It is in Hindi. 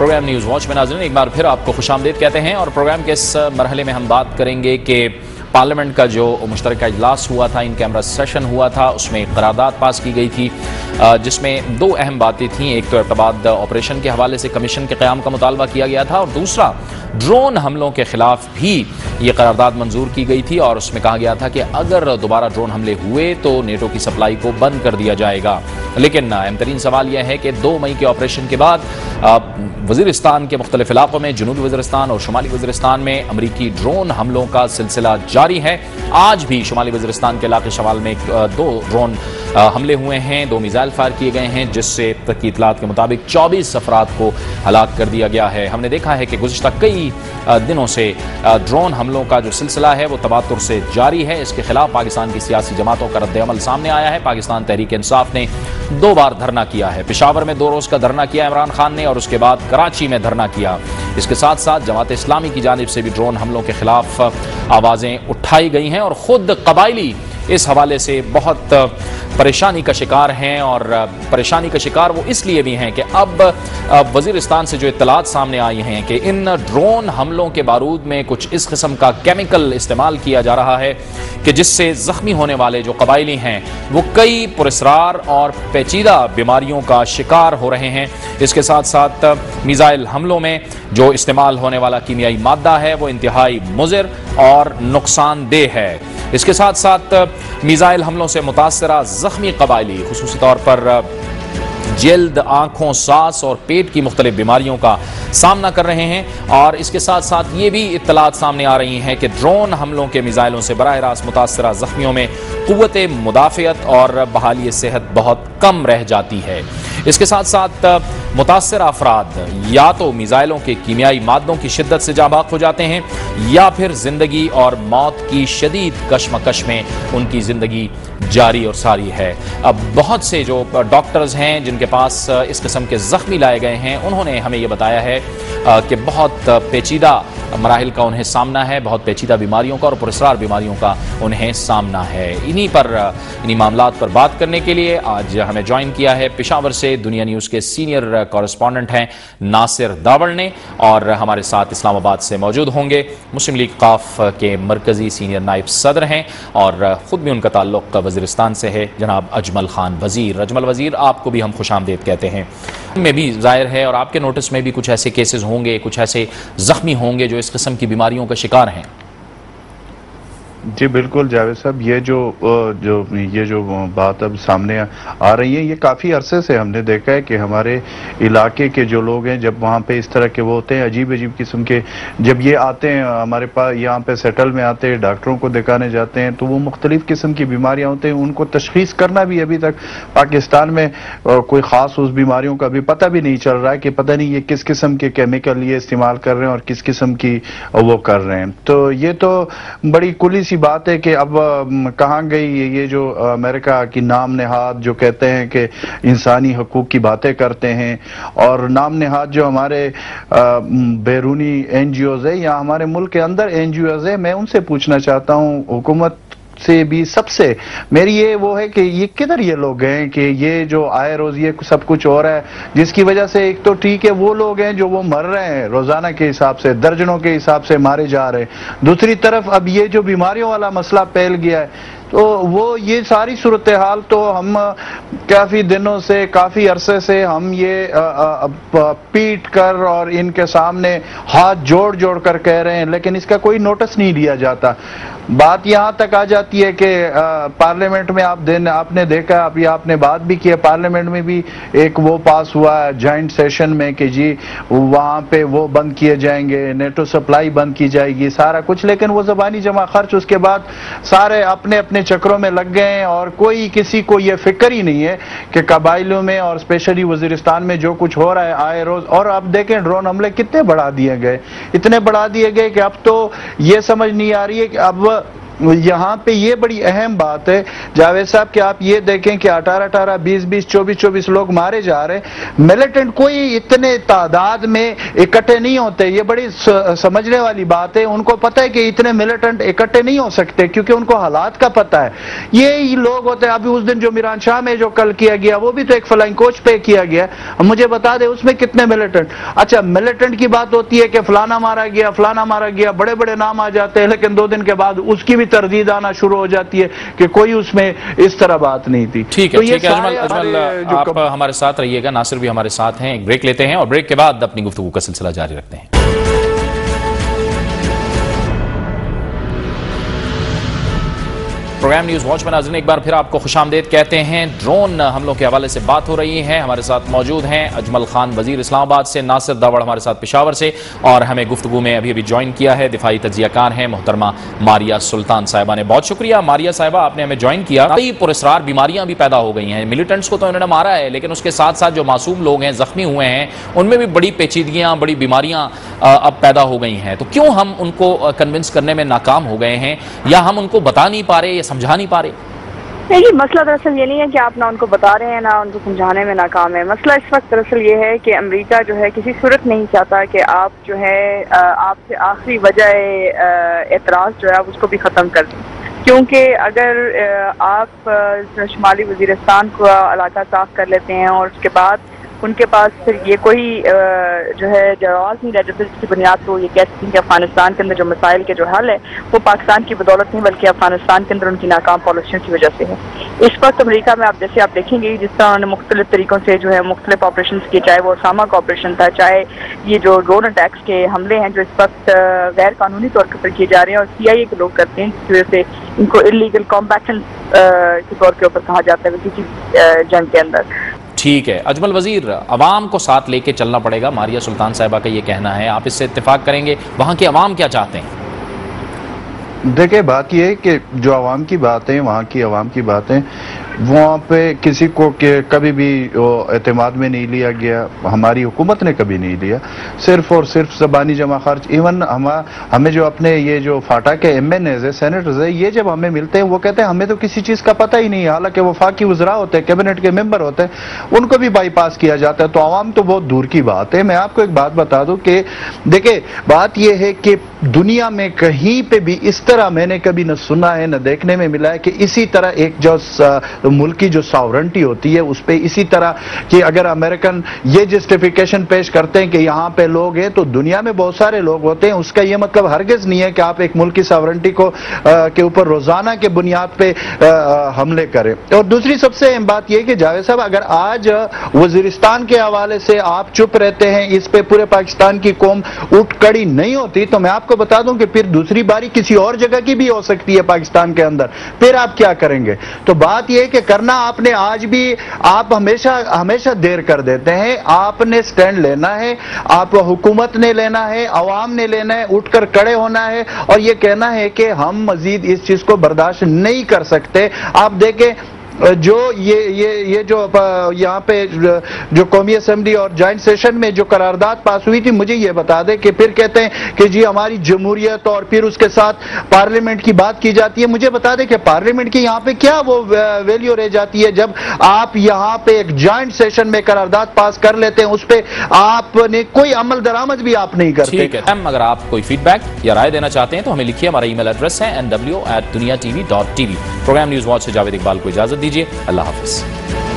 प्रोग्राम न्यूज़ वॉच में नाज़रीन एक बार फिर आपको खुशामदीद कहते हैं। और प्रोग्राम के इस मरहले में हम बात करेंगे कि पार्लियामेंट का जो मुश्तरका इजलास हुआ था, इन कैमरा सेशन हुआ था, उसमें एक करारदाद पास की गई थी जिसमें दो अहम बातें थीं। एक तो इरतबात ऑपरेशन के हवाले से कमीशन के क़याम का मुतालबा किया गया था और दूसरा ड्रोन हमलों के खिलाफ भी ये करारदाद मंजूर की गई थी और उसमें कहा गया था कि अगर दोबारा ड्रोन हमले हुए तो नेटो की सप्लाई को बंद कर दिया जाएगा। लेकिन अहम तरीन सवाल यह है कि 2 मई के ऑपरेशन के बाद वज़ीरिस्तान के मुख्तलिफ इलाकों में, जनूबी वज़ीरिस्तान और शुमाली वज़ीरिस्तान में अमरीकी ड्रोन हमलों का सिलसिला जारी है। आज भी शुमाली वज़ीरिस्तान के इलाके शमाल में 2 ड्रोन हमले हुए हैं, 2 मिसाइल फायर किए गए हैं, जिससे तक की इतलात के मुताबिक 24 अफराद को हलाक कर दिया गया है। हमने देखा है कि गुज़िश्ता कई दिनों से ड्रोन हमलों का जो सिलसिला है वो तबातुर से जारी है। इसके खिलाफ पाकिस्तान की सियासी जमातों का रद्द-ए-अमल सामने आया है। पाकिस्तान तहरीक इंसाफ ने 2 बार धरना किया है। पेशावर में 2 रोज़ का धरना किया इमरान खान ने और उसके बाद कराची में धरना किया। इसके साथ साथ जमात इस्लामी की जानिब से भी ड्रोन हमलों के खिलाफ आवाज़ें उठाई गई हैं और ख़ुद कबायली इस हवाले से बहुत परेशानी का शिकार हैं। और परेशानी का शिकार वो इसलिए भी हैं कि अब वज़ीरिस्तान से जो इत्तलात सामने आई हैं कि इन ड्रोन हमलों के बारूद में कुछ इस किस्म का केमिकल इस्तेमाल किया जा रहा है कि जिससे ज़ख्मी होने वाले जो कबायली हैं वो कई पुरस्रार और पेचीदा बीमारियों का शिकार हो रहे हैं। इसके साथ साथ मिसाइल हमलों में जो इस्तेमाल होने वाला कीमियाई मादा है वो इंतहाई मुज़िर और नुकसानदेह है। इसके साथ साथ मिसाइल हमलों से मुतासरा ज़ख्मी कबायली खुसूसी तौर पर जल्द, आँखों, सांस और पेट की मुख्तलिफ बीमारियों का सामना कर रहे हैं। और इसके साथ साथ ये भी इत्तलात सामने आ रही हैं कि ड्रोन हमलों के मिसाइलों से बराह रास्त मुतासरा ज़ख्मियों में क़ुव्वत मुदाफ़ियत और बहाली सेहत बहुत कम रह जाती है। इसके साथ साथ मुतासर अफराद या तो मिसाइलों के कीमियाई मादों की शिद्दत से जाबाक हो जाते हैं या फिर ज़िंदगी और मौत की शदीद कशमकश में उनकी ज़िंदगी जारी और सारी है। अब बहुत से जो डॉक्टर्स हैं जिनके पास इस किस्म के ज़ख्मी लाए गए हैं, उन्होंने हमें ये बताया है कि बहुत पेचीदा मराहिल का उन्हें सामना है, बहुत पेचीदा बीमारियों का और पुरस्रार बीमारियों का उन्हें सामना है। इन्हीं मामलात पर बात करने के लिए आज हमें ज्वाइन किया है पेशावर से दुनिया न्यूज़ के सीनियर कॉरेस्पॉन्डेंट हैं नासिर दावड़ ने, और हमारे साथ इस्लामाबाद से मौजूद होंगे मुस्लिम लीग क़ाफ के मरकज़ी सीनियर नायब सदर हैं और ख़ुद भी उनका ताल्लुक़ वज़ीरिस्तान से है, जनाब अजमल खान वज़ीर। अजमल वज़ीर, आपको भी हम खुशामदीद कहते हैं। में भी ज़ाहिर है और आपके नोटिस में भी कुछ ऐसे केसेस होंगे, कुछ ऐसे ज़ख्मी होंगे जो इस किस्म की बीमारियों का शिकार हैं। जी बिल्कुल जावेद साहब, ये जो बात अब सामने आ रही है, ये काफ़ी अरसे से हमने देखा है कि हमारे इलाके के जो लोग हैं, जब वहाँ पे इस तरह के वो होते हैं अजीब अजीब किस्म के, जब ये आते हैं हमारे पास यहाँ पे सेटल में आते हैं, डॉक्टरों को दिखाने जाते हैं, तो वो मुख्तलिफ किस्म की बीमारियाँ होते हैं। उनको तशख़ीस करना भी अभी तक पाकिस्तान में कोई ख़ास उस बीमारियों का भी पता भी नहीं चल रहा है कि पता नहीं ये किस किस्म के केमिकल ये इस्तेमाल कर रहे हैं और किस किस्म की वो कर रहे हैं। तो ये तो बड़ी कुली बात है कि अब कहाँ गई ये जो अमेरिका की नाम नेहाद जो कहते हैं कि इंसानी हकूक की बातें करते हैं, और नाम नेहाद जो हमारे बैरूनी एनजीओज है या हमारे मुल्क के अंदर एनजीओज है, मैं उनसे पूछना चाहता हूँ, हुकूमत से भी सबसे मेरी ये वो है कि ये किधर ये लोग हैं कि ये जो आए रोज ये सब कुछ हो रहा है, जिसकी वजह से एक तो ठीक है वो लोग हैं जो वो मर रहे हैं रोजाना के हिसाब से, दर्जनों के हिसाब से मारे जा रहे हैं, दूसरी तरफ अब ये जो बीमारियों वाला मसला फैल गया है, तो वो ये सारी सूरत हाल तो हम काफ़ी दिनों से, काफ़ी अरसे से हम ये पीट कर और इनके सामने हाथ जोड़ जोड़ कर कह रहे हैं, लेकिन इसका कोई नोटिस नहीं लिया जाता। बात यहाँ तक आ जाती है कि पार्लियामेंट में आपने देखा, अभी आपने बात भी की है, पार्लियामेंट में भी एक वो पास हुआ है जॉइंट सेशन में कि जी वहाँ पे वो बंद किए जाएंगे, नेटो सप्लाई बंद की जाएगी, सारा कुछ, लेकिन वो ज़बानी जमा खर्च उसके बाद सारे अपने अपने चक्रों में लग गए हैं और कोई किसी को ये फिक्र ही नहीं है कि कबाइलों में और स्पेशली वज़ीरिस्तान में जो कुछ हो रहा है आए रोज। और अब देखें ड्रोन हमले कितने बढ़ा दिए गए, इतने बढ़ा दिए गए कि अब तो ये समझ नहीं आ रही है कि अब यहाँ पे ये बड़ी अहम बात है जावेद साहब कि आप ये देखें कि 18-18, 20-20, 24-24 लोग मारे जा रहे हैं। मिलिटेंट कोई इतने तादाद में इकट्ठे नहीं होते, ये बड़ी समझने वाली बात है। उनको पता है कि इतने मिलिटेंट इकट्ठे नहीं हो सकते क्योंकि उनको हालात का पता है। ये लोग होते हैं। अभी उस दिन जो मीरान शाह में जो कल किया गया वो भी तो एक फ्लाइंग कोच पे किया गया, मुझे बता दे उसमें कितने मिलिटेंट। अच्छा, मिलिटेंट की बात होती है कि फलाना मारा गया, फलाना मारा गया, बड़े बड़े नाम आ जाते हैं, लेकिन 2 दिन के बाद उसकी भी तरदीद आना शुरू हो जाती है कि कोई उसमें इस तरह बात नहीं थी। ठीक है, तो ठीक है अजमल, आप हमारे साथ रहिएगा, नासिर भी हमारे साथ हैं। एक ब्रेक लेते हैं और ब्रेक के बाद अपनी गुफ्तगू का सिलसिला जारी रखते हैं। प्रोग्राम न्यूज वॉच में नाज़रीन एक बार फिर आपको खुशामदीद कहते हैं। ड्रोन हमलों के हवाले से बात हो रही है। हमारे साथ मौजूद हैं अजमल खान वजीर इस्लामाबाद से, नासिर दावड़ हमारे साथ पेशावर से, और हमें गुफ्तगू में अभी अभी ज्वाइन किया है दिफाई तज्जियाकार हैं मोहतरमा मारिया सुल्तान साहिबा ने। बहुत शुक्रिया मारिया साहिबा, आपने हमें ज्वाइन किया। कई पुरस्कार बीमारियां भी पैदा हो गई हैं। मिलिटेंट्स को तो इन्होंने मारा है, लेकिन उसके साथ साथ जो मासूम लोग हैं, जख्मी हुए हैं, उनमें भी बड़ी पेचीदगियां, बड़ी बीमारियां अब पैदा हो गई हैं। तो क्यों हम उनको कन्विंस करने में नाकाम हो गए हैं, या हम उनको बता नहीं पा रहे या समझा नहीं पा रहे? नहीं, मसला दरअसल ये नहीं है कि आप ना उनको बता रहे हैं ना उनको समझाने में नाकाम है। मसला इस वक्त दरअसल ये है कि अमेरिका जो है किसी सूरत नहीं चाहता कि आप जो है आपसे आखिरी वजह एतराज़ जो है आप उसको भी ख़त्म कर दें, क्योंकि अगर आप शुमाली वज़ीरिस्तान का इलाका साफ कर लेते हैं और उसके बाद उनके पास फिर ये कोई जो है जवाब नहीं रहता, जिसकी बुनियाद तो ये कहते हैं कि अफगानिस्तान के अंदर जो मसाइल के जो हल है वो पाकिस्तान की बदौलत नहीं बल्कि अफगानिस्तान के अंदर उनकी नाकाम पॉलिसियों की वजह से है। इस वक्त अमेरिका में आप जैसे आप देखेंगे जिस तरह उन्होंने मुख्तलिफ तरीकों से जो है मुख्तलिफ ऑपरेशन किए, चाहे वो ओसामा का ऑपरेशन था, चाहे ये जो ड्रोन अटैक्स के हमले हैं जो इस वक्त गैर कानूनी तौर पर किए जा रहे हैं और CIA के लोग करते हैं, जिसकी वजह से इनको इलीगल कॉम्बैक्शन के तौर के ऊपर कहा जाता है किसी जंग के अंदर। ठीक है अजमल वजीर, अवाम को साथ लेके चलना पड़ेगा, मारिया सुल्तान साहिबा का ये कहना है, आप इससे इत्तेफाक करेंगे? वहाँ के अवाम क्या चाहते हैं? देखिए, बात यह है कि जो आवाम की बातें, वहाँ की आवाम की बातें, वहाँ पे किसी को कभी भी एतमाद में नहीं लिया गया, हमारी हुकूमत ने कभी नहीं लिया, सिर्फ और सिर्फ ज़बानी जमा खर्च। इवन हमें जो अपने ये जो फाटा के MNAs है, सेनेटर्स है, ये जब हमें मिलते हैं वो कहते हैं हमें तो किसी चीज़ का पता ही नहीं है, हालांकि वो वफाकी वज़रा होते हैं, कैबिनेट के मेंबर होते हैं, उनको भी बाईपास किया जाता है। तो आवाम तो बहुत दूर की बात है। मैं आपको एक बात बता दूं कि देखिए, बात यह है कि दुनिया में कहीं पे भी इस तरह मैंने कभी न सुना है न देखने में मिला है कि इसी तरह एक जो मुल्क की जो सॉवरेंटी होती है उस पे इसी तरह कि अगर अमेरिकन ये जस्टिफिकेशन पेश करते हैं कि यहाँ पे लोग हैं तो दुनिया में बहुत सारे लोग होते हैं, उसका ये मतलब हरगिज नहीं है कि आप एक मुल्क की सॉवरेंटी को के ऊपर रोजाना के बुनियाद पे हमले करें। और दूसरी सबसे अहम बात यह कि जावेद साहब, अगर आज वजीरिस्तान के हवाले से आप चुप रहते हैं, इस पे पूरे पाकिस्तान की कौम उठ खड़ी नहीं होती, तो मैं आपको बता दूं कि फिर दूसरी बारी किसी और जगह की भी हो सकती है पाकिस्तान के अंदर, फिर आप क्या करेंगे? तो बात यह कि करना आपने आज भी, आप हमेशा देर कर देते हैं। आपने स्टैंड लेना है, आप हुकूमत ने लेना है, अवाम ने लेना है, उठकर खड़े होना है और यह कहना है कि हम मजीद इस चीज को बर्दाश्त नहीं कर सकते। आप देखें जो ये जो यहाँ पे जो कौमी असेंबली और जॉइंट सेशन में जो करारदाद पास हुई थी, मुझे ये बता दें कि फिर कहते हैं कि जी हमारी जमहूरियत, और फिर उसके साथ पार्लियामेंट की बात की जाती है। मुझे बता दें कि पार्लियामेंट की यहाँ पे क्या वो वैल्यू रह जाती है जब आप यहाँ पे एक जॉइंट सेशन में करारदाद पास कर लेते हैं, उस पर आपने कोई अमल दरामद भी आप नहीं करते। ठीक है, अगर आप कोई फीडबैक या राय देना चाहते हैं तो हमें लिखिए, हमारा ईमेल एड्रेस है nw@duniatv.tv। प्रोग्राम न्यूज वॉच से जावेद इकबाल को इजाजत दीजिए। अल्लाह हाफिज।